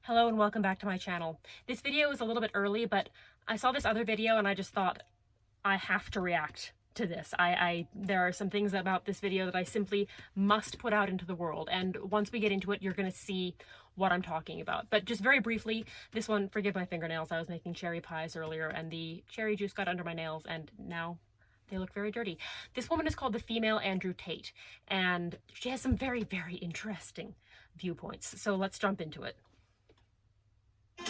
Hello and welcome back to my channel. This video is a little bit early, but I saw this other video and I just thought I have to react to this. There are some things about this video that I simply must put out into the world, and once we get into it, you're going to see what I'm talking about. But just very briefly, this one, forgive my fingernails, I was making cherry pies earlier and the cherry juice got under my nails and now they look very dirty. This woman is called the female Andrew Tate, and she has some very, very interesting viewpoints. So let's jump into it.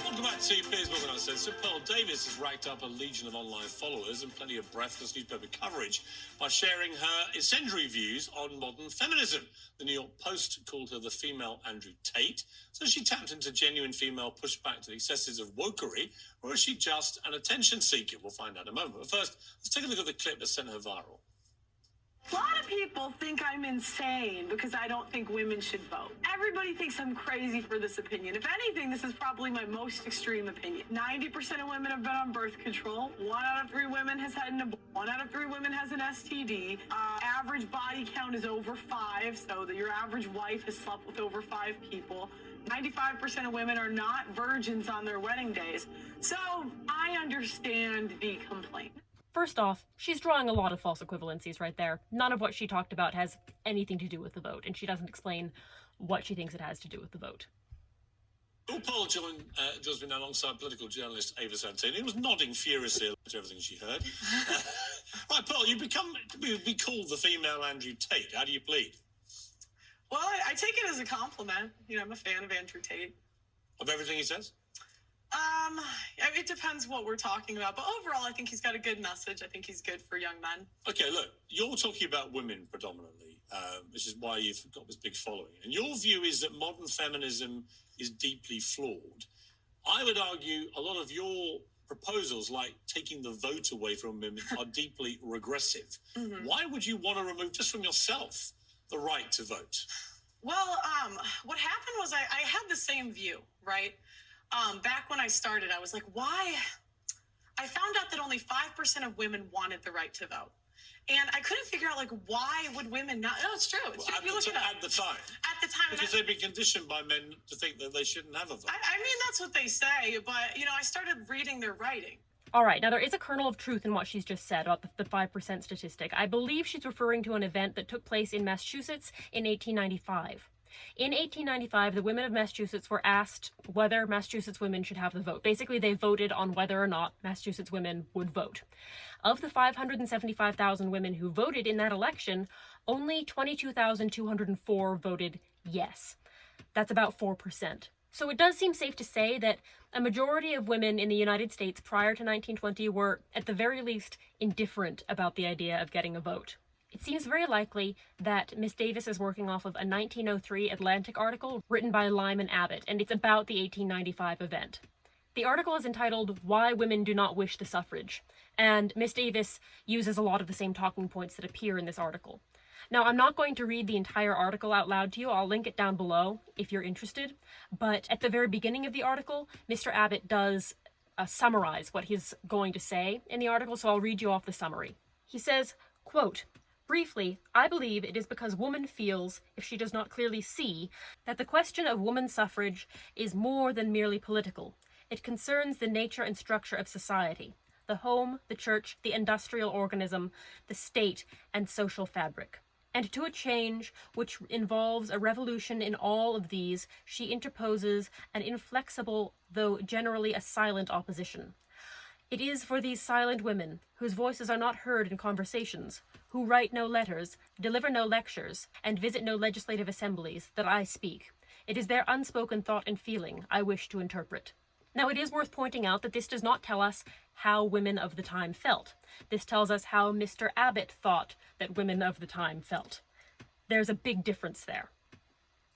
Welcome back to Piers Morgan Uncensored. Sir Pearl Davis has racked up a legion of online followers and plenty of breathless newspaper coverage by sharing her incendiary views on modern feminism. The New York Post called her the female Andrew Tate. So she tapped into genuine female pushback to the excesses of wokery, or is she just an attention seeker? We'll find out in a moment. But first, let's take a look at the clip that sent her viral. A lot of people think I'm insane because I don't think women should vote. Everybody thinks I'm crazy for this opinion. If anything, this is probably my most extreme opinion. 90% of women have been on birth control. 1 out of 3 women has had an abortion. 1 out of 3 women has an STD. Average body count is over 5, so that your average wife has slept with over 5 people. 95% of women are not virgins on their wedding days. So I understand the complaint. First off, she's drawing a lot of false equivalencies right there. None of what she talked about has anything to do with the vote, and she doesn't explain what she thinks it has to do with the vote. Paul Poll joins me now alongside political journalist Ava Santini, who was nodding furiously to everything she heard. Right, Paul, you be called the female Andrew Tate. How do you plead? Well, I take it as a compliment. You know, I'm a fan of Andrew Tate. Of everything he says? It depends what we're talking about, but overall, I think he's got a good message. I think he's good for young men. Okay, look, you're talking about women predominantly, which is why you've got this big following. And your view is that modern feminism is deeply flawed. I would argue a lot of your proposals, like taking the vote away from women, are deeply regressive. Mm-hmm. Why would you want to remove, just from yourself, the right to vote? Well, what happened was I had the same view, right? Back when I started, I was like, why? I found out that only 5% of women wanted the right to vote. And I couldn't figure out, like, why would women not? No, it's true. It's true. You look it up. At the time. At the time. Because they've been conditioned by men to think that they shouldn't have a vote. I mean, that's what they say, but, you know, I started reading their writing. All right, now there is a kernel of truth in what she's just said about the 5% statistic. I believe she's referring to an event that took place in Massachusetts in 1895. In 1895, the women of Massachusetts were asked whether Massachusetts women should have the vote. Basically, they voted on whether or not Massachusetts women would vote. Of the 575,000 women who voted in that election, only 22,204 voted yes. That's about 4%. So it does seem safe to say that a majority of women in the United States prior to 1920 were, at the very least, indifferent about the idea of getting a vote. It seems very likely that Miss Davis is working off of a 1903 Atlantic article written by Lyman Abbott, and it's about the 1895 event. The article is entitled, "Why Women Do Not Wish the Suffrage," and Miss Davis uses a lot of the same talking points that appear in this article. Now, I'm not going to read the entire article out loud to you. I'll link it down below if you're interested, but at the very beginning of the article, Mr. Abbott does summarize what he's going to say in the article, so I'll read you off the summary. He says, quote, "Briefly, I believe it is because woman feels, if she does not clearly see, that the question of woman's suffrage is more than merely political. It concerns the nature and structure of society, the home, the church, the industrial organism, the state, and social fabric. And to a change which involves a revolution in all of these, she interposes an inflexible, though generally a silent opposition. It is for these silent women, whose voices are not heard in conversations, who write no letters, deliver no lectures, and visit no legislative assemblies, that I speak. It is their unspoken thought and feeling I wish to interpret." Now, it is worth pointing out that this does not tell us how women of the time felt. This tells us how Mr. Abbott thought that women of the time felt. There's a big difference there.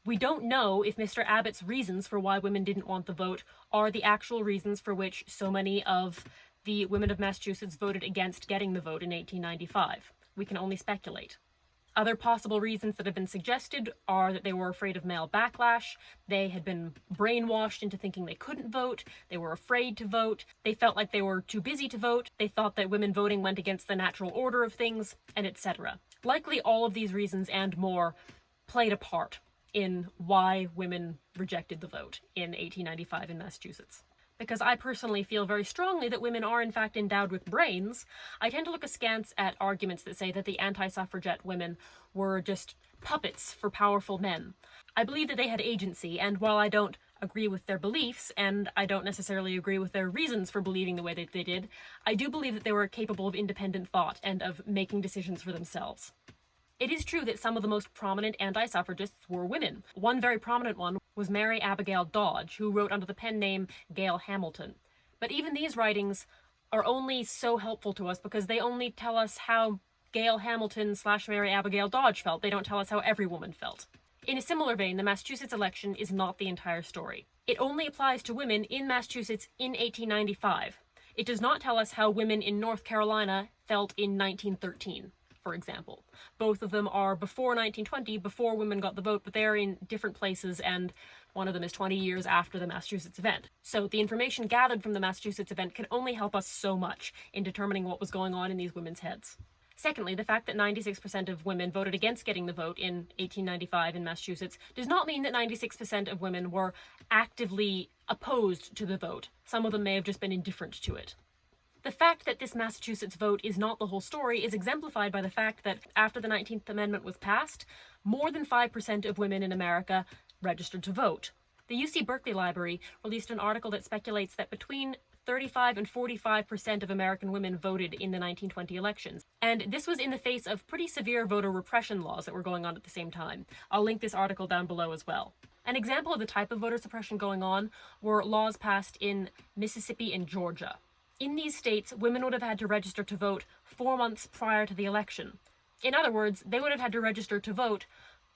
We don't know if Mr. Abbott's reasons for why women didn't want the vote are the actual reasons for which so many of the women of Massachusetts voted against getting the vote in 1895. We can only speculate. Other possible reasons that have been suggested are that they were afraid of male backlash, they had been brainwashed into thinking they couldn't vote, they were afraid to vote, they felt like they were too busy to vote, they thought that women voting went against the natural order of things, and etc. Likely all of these reasons and more played a part in why women rejected the vote in 1895 in Massachusetts. Because I personally feel very strongly that women are in fact endowed with brains, I tend to look askance at arguments that say that the anti-suffragette women were just puppets for powerful men. I believe that they had agency, and while I don't agree with their beliefs, and I don't necessarily agree with their reasons for believing the way that they did, I do believe that they were capable of independent thought and of making decisions for themselves. It is true that some of the most prominent anti-suffragists were women. One very prominent one was Mary Abigail Dodge, who wrote under the pen name Gail Hamilton. But even these writings are only so helpful to us because they only tell us how Gail Hamilton / Mary Abigail Dodge felt. They don't tell us how every woman felt. In a similar vein, the Massachusetts election is not the entire story. It only applies to women in Massachusetts in 1895. It does not tell us how women in North Carolina felt in 1913. For example. Both of them are before 1920, before women got the vote, but they're in different places, and one of them is 20 years after the Massachusetts event. So the information gathered from the Massachusetts event can only help us so much in determining what was going on in these women's heads. Secondly, the fact that 96% of women voted against getting the vote in 1895 in Massachusetts does not mean that 96% of women were actively opposed to the vote. Some of them may have just been indifferent to it. The fact that this Massachusetts vote is not the whole story is exemplified by the fact that after the 19th Amendment was passed, more than 5% of women in America registered to vote. The UC Berkeley Library released an article that speculates that between 35 and 45% of American women voted in the 1920 elections. And this was in the face of pretty severe voter repression laws that were going on at the same time. I'll link this article down below as well. An example of the type of voter suppression going on were laws passed in Mississippi and Georgia. In these states, women would have had to register to vote 4 months prior to the election. In other words, they would have had to register to vote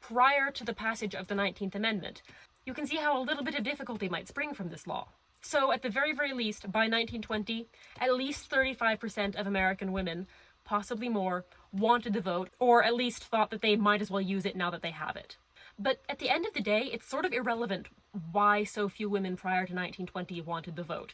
prior to the passage of the 19th Amendment. You can see how a little bit of difficulty might spring from this law. So, at the very, very least, by 1920, at least 35% of American women, possibly more, wanted the vote, or at least thought that they might as well use it now that they have it. But at the end of the day, it's sort of irrelevant why so few women prior to 1920 wanted the vote.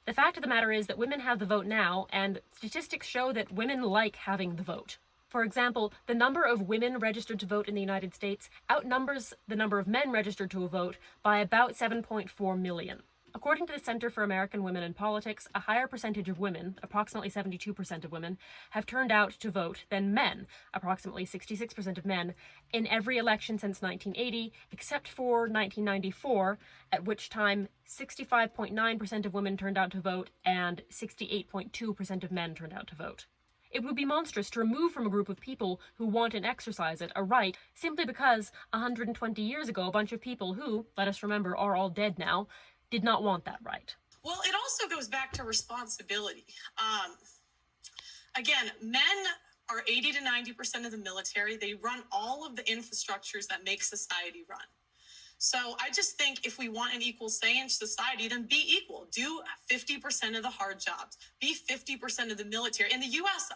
The fact of the matter is that women have the vote now, and statistics show that women like having the vote. For example, the number of women registered to vote in the United States outnumbers the number of men registered to a vote by about 7.4 million. According to the Center for American Women in Politics, a higher percentage of women, approximately 72% of women, have turned out to vote than men, approximately 66% of men, in every election since 1980, except for 1994, at which time 65.9% of women turned out to vote and 68.2% of men turned out to vote. It would be monstrous to remove from a group of people who want and exercise it a right simply because 120 years ago a bunch of people who, let us remember, are all dead now, did not want that right. Well, it also goes back to responsibility. Again, men are 80 to 90% of the military. They run all of the infrastructures that make society run. So I just think if we want an equal say in society, then be equal. Do 50% of the hard jobs. Be 50% of the military. In the U.S.,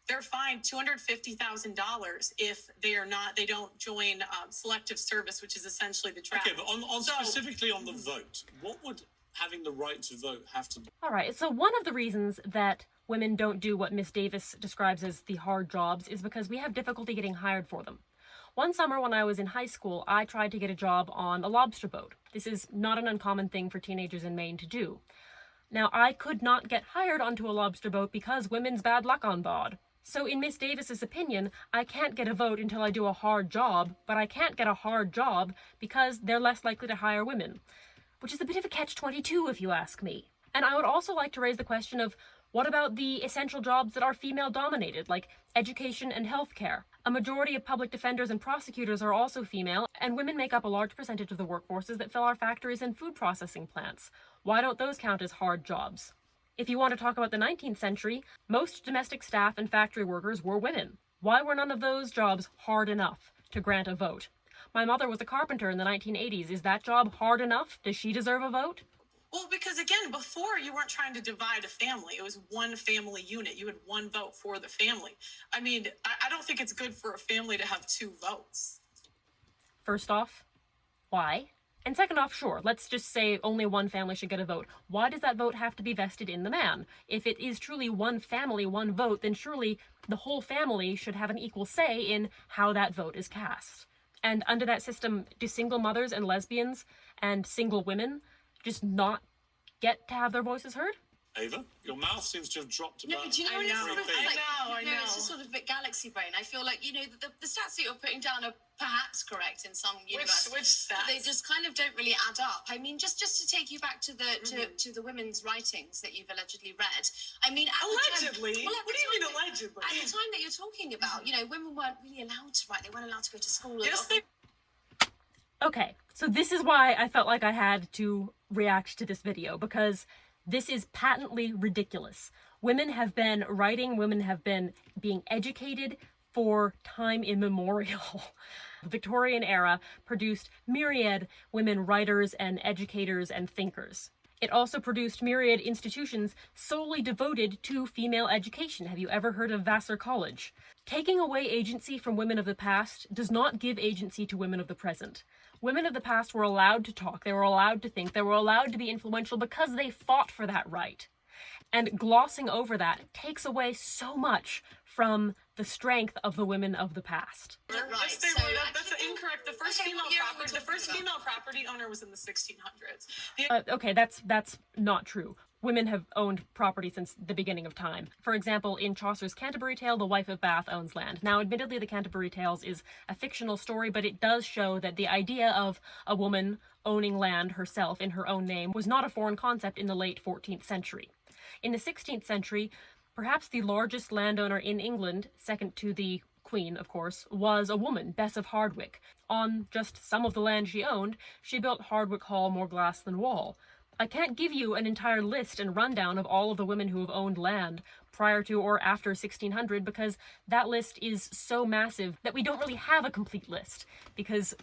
they're fined $250,000 if they don't join selective service, which is essentially the draft. Okay, but specifically on the vote, what would having the right to vote have to do? All right, so one of the reasons that women don't do what Miss Davis describes as the hard jobs is because we have difficulty getting hired for them. One summer when I was in high school, I tried to get a job on a lobster boat. This is not an uncommon thing for teenagers in Maine to do. Now, I could not get hired onto a lobster boat because women's bad luck on bod. So in Miss Davis's opinion, I can't get a vote until I do a hard job, but I can't get a hard job because they're less likely to hire women, which is a bit of a catch-22 if you ask me. And I would also like to raise the question of what about the essential jobs that are female-dominated, like education and healthcare? A majority of public defenders and prosecutors are also female, and women make up a large percentage of the workforces that fill our factories and food processing plants. Why don't those count as hard jobs? If you want to talk about the 19th century, most domestic staff and factory workers were women. Why were none of those jobs hard enough to grant a vote? My mother was a carpenter in the 1980s. Is that job hard enough? Does she deserve a vote? Well, because again, before you weren't trying to divide a family. It was one family unit. You had one vote for the family. I mean, I don't think it's good for a family to have two votes. First off, why? And second off, sure, let's just say only one family should get a vote. Why does that vote have to be vested in the man? If it is truly one family, one vote, then surely the whole family should have an equal say in how that vote is cast. And under that system, do single mothers and lesbians and single women just not get to have their voices heard? Ava, your mouth seems to have dropped No, about but do you know what three it's sort of feet. like? I know. It's just sort of a bit galaxy brain. I feel like, you know, the stats that you're putting down are perhaps correct in some universe. Which stats? But they just kind of don't really add up. I mean, just to take you back to the to the women's writings that you've allegedly read. I mean, at Allegedly? The time, What do you mean allegedly? At the time that you're talking about, you know, women weren't really allowed to write. They weren't allowed to go to school. Yes, they. Okay, so this is why I felt like I had to react to this video, because this is patently ridiculous. Women have been writing, women have been being educated for time immemorial. The Victorian era produced myriad women writers and educators and thinkers. It also produced myriad institutions solely devoted to female education. Have you ever heard of Vassar College? Taking away agency from women of the past does not give agency to women of the present. Women of the past were allowed to talk, they were allowed to think, they were allowed to be influential because they fought for that right. And glossing over that takes away so much from the strength of the women of the past. Right. Yes, they So were. That's actually- incorrect. The first Okay, female what year are we property. The talking first about? female property owner was in the 1600s. Okay, that's not true. Women have owned property since the beginning of time. For example, in Chaucer's Canterbury Tale, the wife of Bath owns land. Now, admittedly, the Canterbury Tales is a fictional story, but it does show that the idea of a woman owning land herself in her own name was not a foreign concept in the late 14th century. In the 16th century, perhaps the largest landowner in England, second to the Queen, of course, was a woman, Bess of Hardwicke. On just some of the land she owned, she built Hardwicke Hall more glass than wall. I can't give you an entire list and rundown of all of the women who have owned land prior to or after 1600 because that list is so massive that we don't really have a complete list because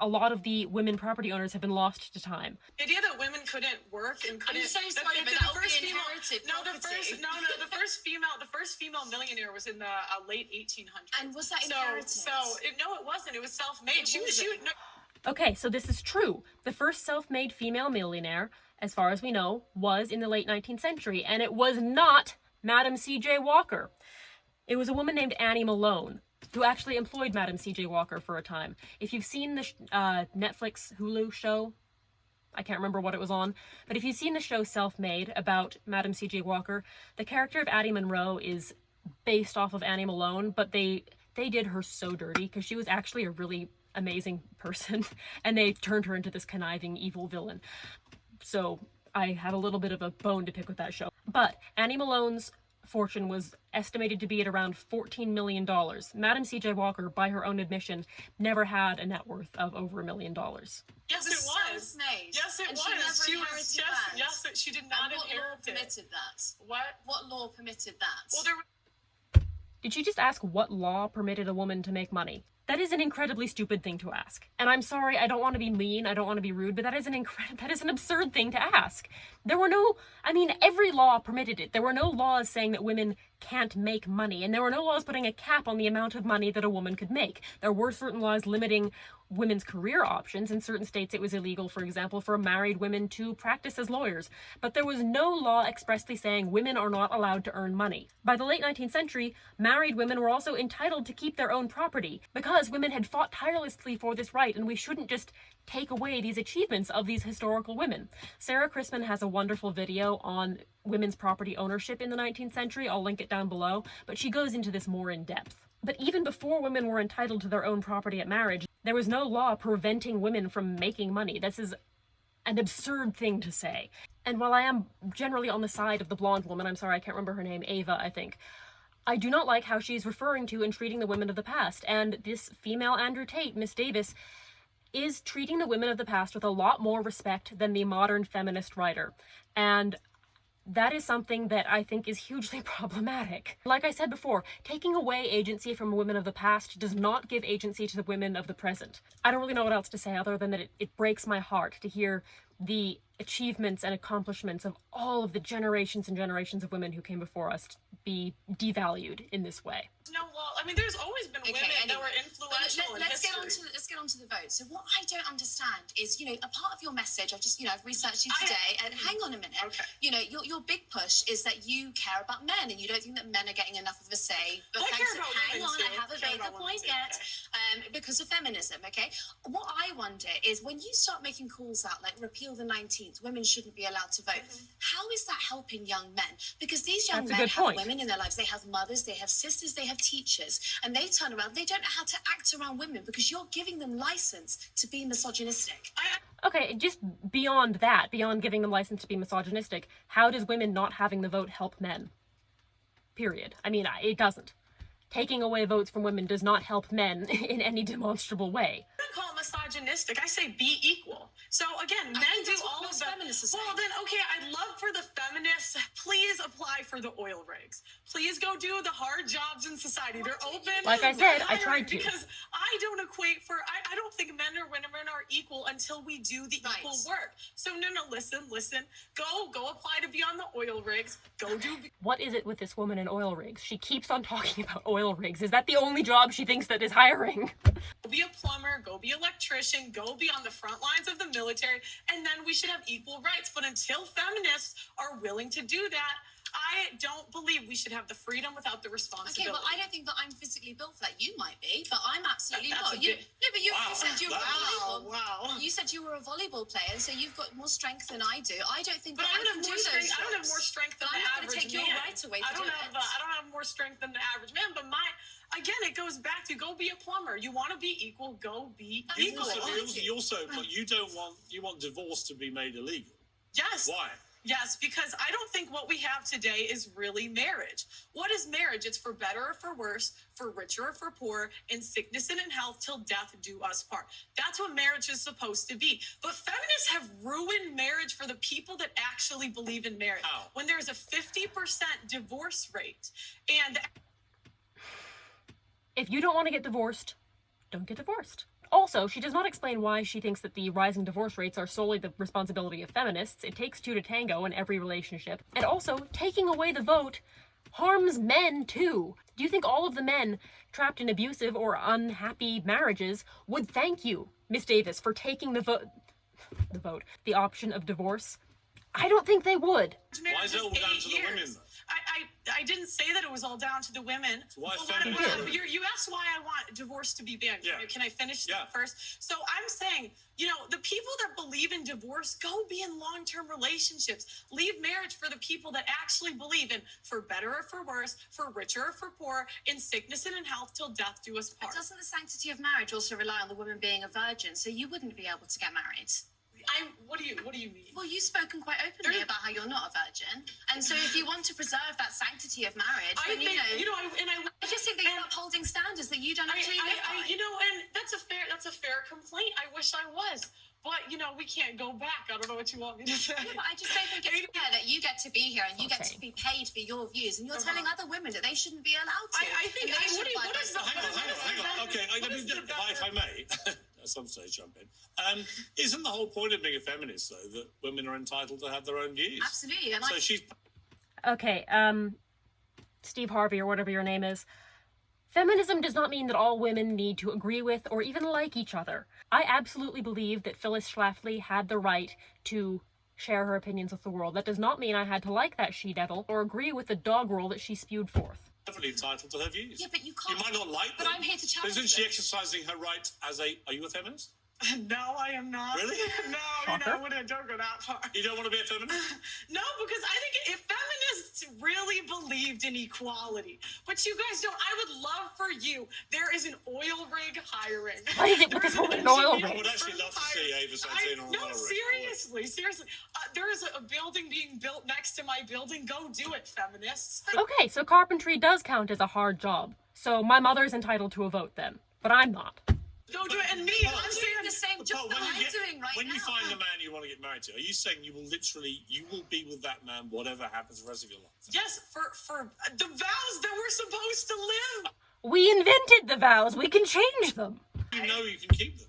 a lot of the women property owners have been lost to time. The idea that women couldn't work and couldn't. I'm so that's sorry, the but that would first be female- inherited No, the property. first female millionaire was in the late 1800s. And was that So inherited? no, it wasn't. It was self-made. She was. No, Okay, so this is true. The first self-made female millionaire, as far as we know, was in the late 19th century, and it was not Madam C.J. Walker. It was a woman named Annie Malone, who actually employed Madam C.J. Walker for a time. If you've seen the Netflix Hulu show, I can't remember what it was on, but if you've seen the show Self-Made about Madam C.J. Walker, the character of Addie Monroe is based off of Annie Malone, but they did her so dirty because she was actually a really amazing person, and they turned her into this conniving evil villain. So I have a little bit of a bone to pick with that show. But Annie Malone's fortune was estimated to be at around $14 million. Madam C.J. Walker, by her own admission, never had a net worth of over $1 million. yes, it was. Self-made. Yes, it And was. She never She was. inherited Yes, land. yes, that she did not And what law inherit it. permitted that? What? What law permitted that? Well, there. Did you just ask what law permitted a woman to make money? That is an incredibly stupid thing to ask. And I'm sorry, I don't want to be mean, I don't want to be rude, but that is an absurd thing to ask. There were no, every law permitted it. There were no laws saying that women can't make money, and there were no laws putting a cap on the amount of money that a woman could make. There were certain laws limiting women's career options. In certain states it was illegal, for example, for married women to practice as lawyers. But there was no law expressly saying women are not allowed to earn money. By the late 19th century, married women were also entitled to keep their own property because women had fought tirelessly for this right, and we shouldn't just take away these achievements of these historical women. Sarah Chrisman has a wonderful video on women's property ownership in the 19th century. I'll link it down below, but she goes into this more in depth. But even before women were entitled to their own property at marriage, there was no law preventing women from making money. This is an absurd thing to say. And while I am generally on the side of the blonde woman, I'm sorry, I can't remember her name, Ava, I think, I do not like how she's referring to and treating the women of the past. And this female Andrew Tate, Miss Davis, is treating the women of the past with a lot more respect than the modern feminist writer. And that is something that I think is hugely problematic. Like I said before, taking away agency from women of the past does not give agency to the women of the present. I don't really know what else to say other than that it breaks my heart to hear the achievements and accomplishments of all of the generations and generations of women who came before us be be devalued in this way. No, well, I mean, there's always been women that were influential in let's history. let's get on to the vote. So what I don't understand is, a part of your message, I've researched you today, and hang on a minute. Okay. Your big push is that you care about men, and you don't think that men are getting enough of a say. But Well, I care about hang women on, too. I haven't Care made the about women point too, yet. Because of feminism, okay? What I wonder is when you start making calls out like repeal the 19th, women shouldn't be allowed to vote. How is that helping young men? Because these young That's a men good have point. women in their lives, they have mothers, they have sisters, they have teachers, and they turn around, they don't know how to act around women because you're giving them license to be misogynistic. Okay, just beyond that, beyond giving them license to be misogynistic, how does women not having the vote help men? Period. I mean, it doesn't. Taking away votes from women does not help men in any demonstrable way. I don't call it misogynistic. I say be equal. So again, men think do that's what all of most that. feminists are Well, saying. then, okay, I'd love for the feminists, please apply for the oil rigs. Please go do the hard jobs in society. They're open. Like I said, I They're tried to. Because I don't equate I don't think men or women are equal until we do the Right. equal work. So no, listen. Go apply to be on the oil rigs. Go do. What is it with this woman in oil rigs? She keeps on talking about oil rigs. Is that the only job she thinks that is hiring? Go be a plumber, go be an electrician, go be on the front lines of the military, and then we should have equal rights. But until feminists are willing to do that, I don't believe we should have the freedom without the Okay, responsibility. well, I don't think that I'm physically built for that. You might be, but I'm absolutely That's not. a You, bit- no, but you Wow, said you were a volleyball. wow. You said you were a volleyball player, so you've got more strength than I do. I don't think But that I don't can have do more those strength. I don't have jobs. more strength But than I'm the not going to average take your man. right away to I don't do have. it. I don't have more strength than the average man. But again, it goes back to go be a plumber. You want to be equal, go be That's You equal. also, Thank you also, but you want divorce to be made illegal. Yes. Why? Yes, because I don't think what we have today is really marriage. What is marriage? It's for better or for worse, for richer or for poor, in sickness and in health, till death do us part. That's what marriage is supposed to be. But feminists have ruined marriage for the people that actually believe in marriage. How? When there's a 50% divorce rate, and If you don't want to get divorced, don't get divorced. Also, she does not explain why she thinks that the rising divorce rates are solely the responsibility of feminists. It takes two to tango in every relationship. And also, taking away the vote harms men too. Do you think all of the men trapped in abusive or unhappy marriages would thank you, Miss Davis, for taking the option of divorce? I don't think they would. Why is it all down to the 8 women, years. though? I didn't say that it was all down to the women. Why But feminism? you asked why I want divorce to be banned. Yeah. Can I finish Yeah. that first? So I'm saying, the people that believe in divorce, go be in long-term relationships. Leave marriage for the people that actually believe in for better or for worse, for richer or for poor, in sickness and in health, till death do us But part. doesn't the sanctity of marriage also rely on the woman being a virgin? So you wouldn't be able to get married. What do you mean? Well, you've spoken quite openly There- about how you're not a virgin, and so if you want to preserve that sanctity of marriage, I then think, I just think that you're upholding standards that you don't actually live by. And that's a fair complaint. I wish I was, but we can't go back. I don't know what you want me to say. But I just don't think it's fair that you get to be here and you get to Okay. be paid for your views, and you're telling other women that they shouldn't be allowed to. I think- and they should what abide is by the- Hang on. Okay, if I may, at some stage jump in. Isn't the whole point of being a feminist, though, that women are entitled to have their own views? Absolutely, and So she's Okay, Steve Harvey or whatever your name is. Feminism does not mean that all women need to agree with or even like each other. I absolutely believe that Phyllis Schlafly had the right to share her opinions with the world. That does not mean I had to like that she-devil or agree with the dog roll that she spewed forth. definitely entitled to her views. Yeah, but you You can't. might not like But them. I'm here to challenge Isn't she them. exercising her right as a... Are you a feminist? No, I am not. Really? No, Shocker. I wouldn't don't go that far. You don't want to be a feminist? No, because I think if feminists really believed in equality, but you guys don't, I would love for you. There is an oil rig hiring. What is it with this woman in oil I rig? would actually love to see Ava Santana on No, an oil rig. seriously. There is a building being built next to my building. Go do it, feminists. Okay, so carpentry does count as a hard job. So my mother's entitled to a vote then, but I'm not. Go do it. And me, But- I'm I'm saying doing the same job that I'm doing right when now. you find the man you want to get married to, are you saying you will be with that man whatever happens the rest of your life? yes, for the vows that we're supposed to live. We invented the vows. We can change them. You know you can keep them.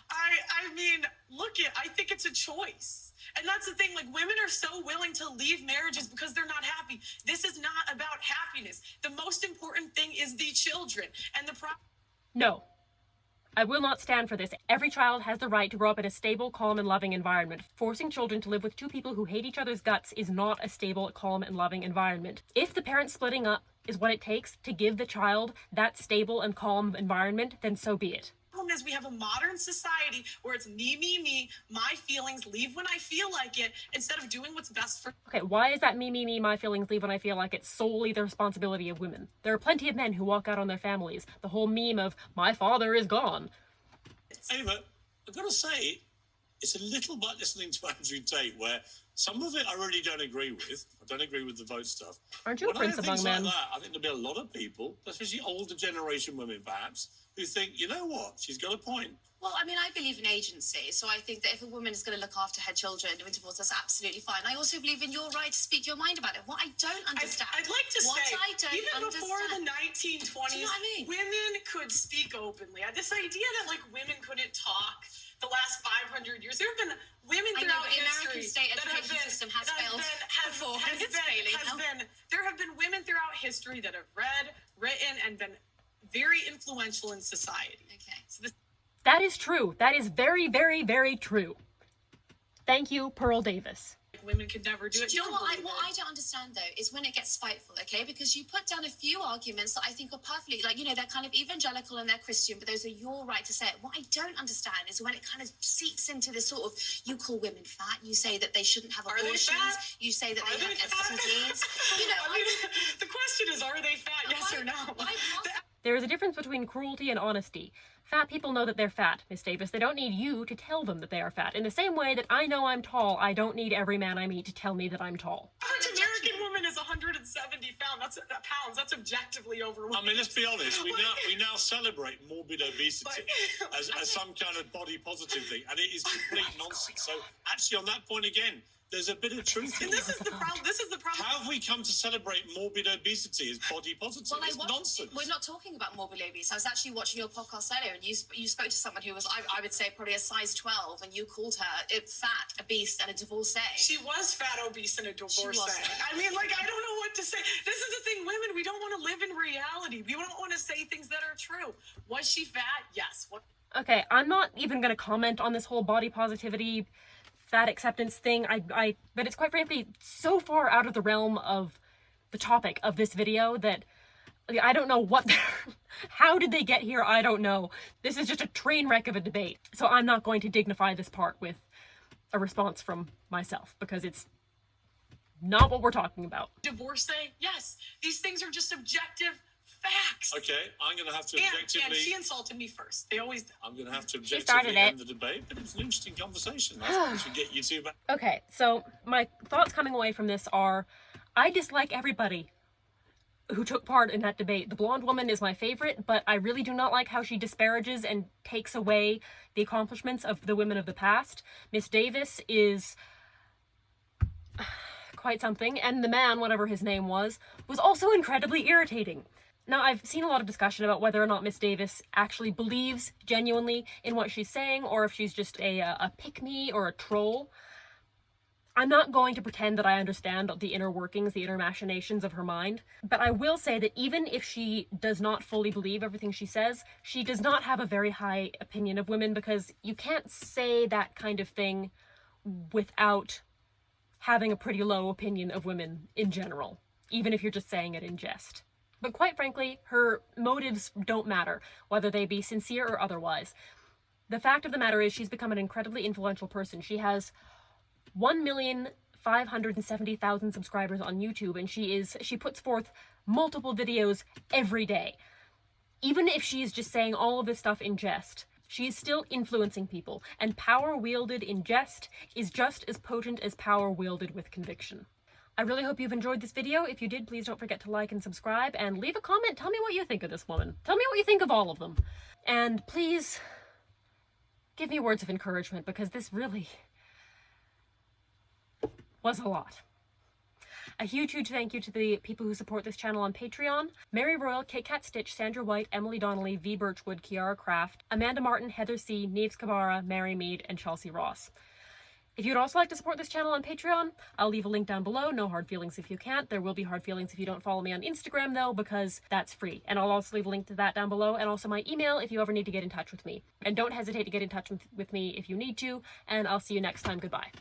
I mean, look, I think it's a choice. And that's the thing, like, women are so willing to leave marriages because they're not happy. This is not about happiness. The most important thing is the children. And the problem. No. I will not stand for this. Every child has the right to grow up in a stable, calm, and loving environment. Forcing children to live with two people who hate each other's guts is not a stable, calm, and loving environment. If the parents splitting up is what it takes to give the child that stable and calm environment, then so be it. Is we have a modern society where it's me, my feelings, leave when I feel like it, instead of doing what's best for. Okay, why is that me, my feelings, leave when I feel like it's solely the responsibility of women? There are plenty of men who walk out on their families. The whole meme of, my father is gone. Ava, I've got to say, it's a little bit listening to Andrew Tate, where some of it I really don't agree with. I don't agree with the vote stuff. Aren't you a prince among men? Like that, I think there'll be a lot of people, especially older generation women perhaps, who think, you know what, she's got a point. Well, I mean, I believe in agency, so I think that if a woman is going to look after her children in divorce, that's absolutely fine. I also believe in your right to speak your mind about it. What I don't understand, I'd like to what say, I don't even understand, before the 1920s, do you know what I mean? women could speak openly. This idea that, like, women couldn't talk the last 500 years, there have been women I know, throughout but the history American state that have education been, system has failed before, and it's failing now. there have been women throughout history that have read, written, and been very influential in society. Okay. So this. That is true. That is very, very, very true. Thank you, Pearl Davis. Women could never do it. Do you know what I don't understand, though, is when it gets spiteful, okay? Because you put down a few arguments that I think are perfectly, like, you know, they're kind of evangelical and they're Christian, but those are your right to say it. What I don't understand is when it kind of seeps into this sort of, you call women fat, you say that they shouldn't have abortions, you say that they have STDs. You know, I mean, the question is, are they fat, yes or no? There is a difference between cruelty and honesty. Fat people know that they're fat, Miss Davis. They don't need you to tell them that they are fat. In the same way that I know I'm tall, I don't need every man I meet to tell me that I'm tall. Average American woman is 170 pounds. That's objectively overweight. I mean, let's be honest. We now celebrate morbid obesity as some kind of body positive thing, and it is complete nonsense. So, actually, on that point again, there's a bit of truth in and this is the problem. This is the problem. How have we come to celebrate morbid obesity as body positive? Well, it's nonsense. We're not talking about morbid obesity. I was actually watching your podcast earlier, and you spoke to someone who was, I would say, probably a size 12, and you called her fat, obese, and a divorcee. She was fat, obese, and a divorcee. I mean, like, I don't know what to say. This is the thing, women, we don't want to live in reality. We don't want to say things that are true. Was she fat? Yes. Okay, I'm not even going to comment on this whole body positivity, fat acceptance thing. But it's quite frankly so far out of the realm of the topic of this video that I don't know what, how did they get here? I don't know. This is just a train wreck of a debate. So I'm not going to dignify this part with a response from myself because it's not what we're talking about. Divorcee? Yes. These things are just objective facts. Okay, I'm going to have to objectively. And she insulted me first. They always do. I'm going to have to objectively end the debate, but it's an interesting conversation. That's what we should get you to. Okay, so my thoughts coming away from this are, I dislike everybody who took part in that debate. The blonde woman is my favorite, but I really do not like how she disparages and takes away the accomplishments of the women of the past. Miss Davis is quite something, and the man, whatever his name was also incredibly irritating. Now, I've seen a lot of discussion about whether or not Miss Davis actually believes genuinely in what she's saying, or if she's just a pick-me or a troll. I'm not going to pretend that I understand the inner workings, the inner machinations of her mind, but I will say that even if she does not fully believe everything she says, she does not have a very high opinion of women, because you can't say that kind of thing without having a pretty low opinion of women in general, even if you're just saying it in jest. But quite frankly, her motives don't matter, whether they be sincere or otherwise. The fact of the matter is she's become an incredibly influential person. She has 1,570,000 subscribers on YouTube, and she puts forth multiple videos every day. Even if she's just saying all of this stuff in jest, she is still influencing people, and power wielded in jest is just as potent as power wielded with conviction. I really hope you've enjoyed this video. If you did, please don't forget to like and subscribe, and leave a comment. Tell me what you think of this woman. Tell me what you think of all of them. And please give me words of encouragement, because this really was a lot. A huge thank you to the people who support this channel on Patreon: Mary Royal, Kit Kat Stitch, Sandra White, Emily Donnelly, V Birchwood, Kiara Kraft, Amanda Martin, Heather C, Neves Kabara, Mary Mead, and Chelsea Ross. If you'd also like to support this channel on Patreon, I'll leave a link down below. No hard feelings if you can't. There will be hard feelings if you don't follow me on Instagram though, because that's free. And I'll also leave a link to that down below, and also my email if you ever need to get in touch with me. And don't hesitate to get in touch with me if you need to, and I'll see you next time. Goodbye.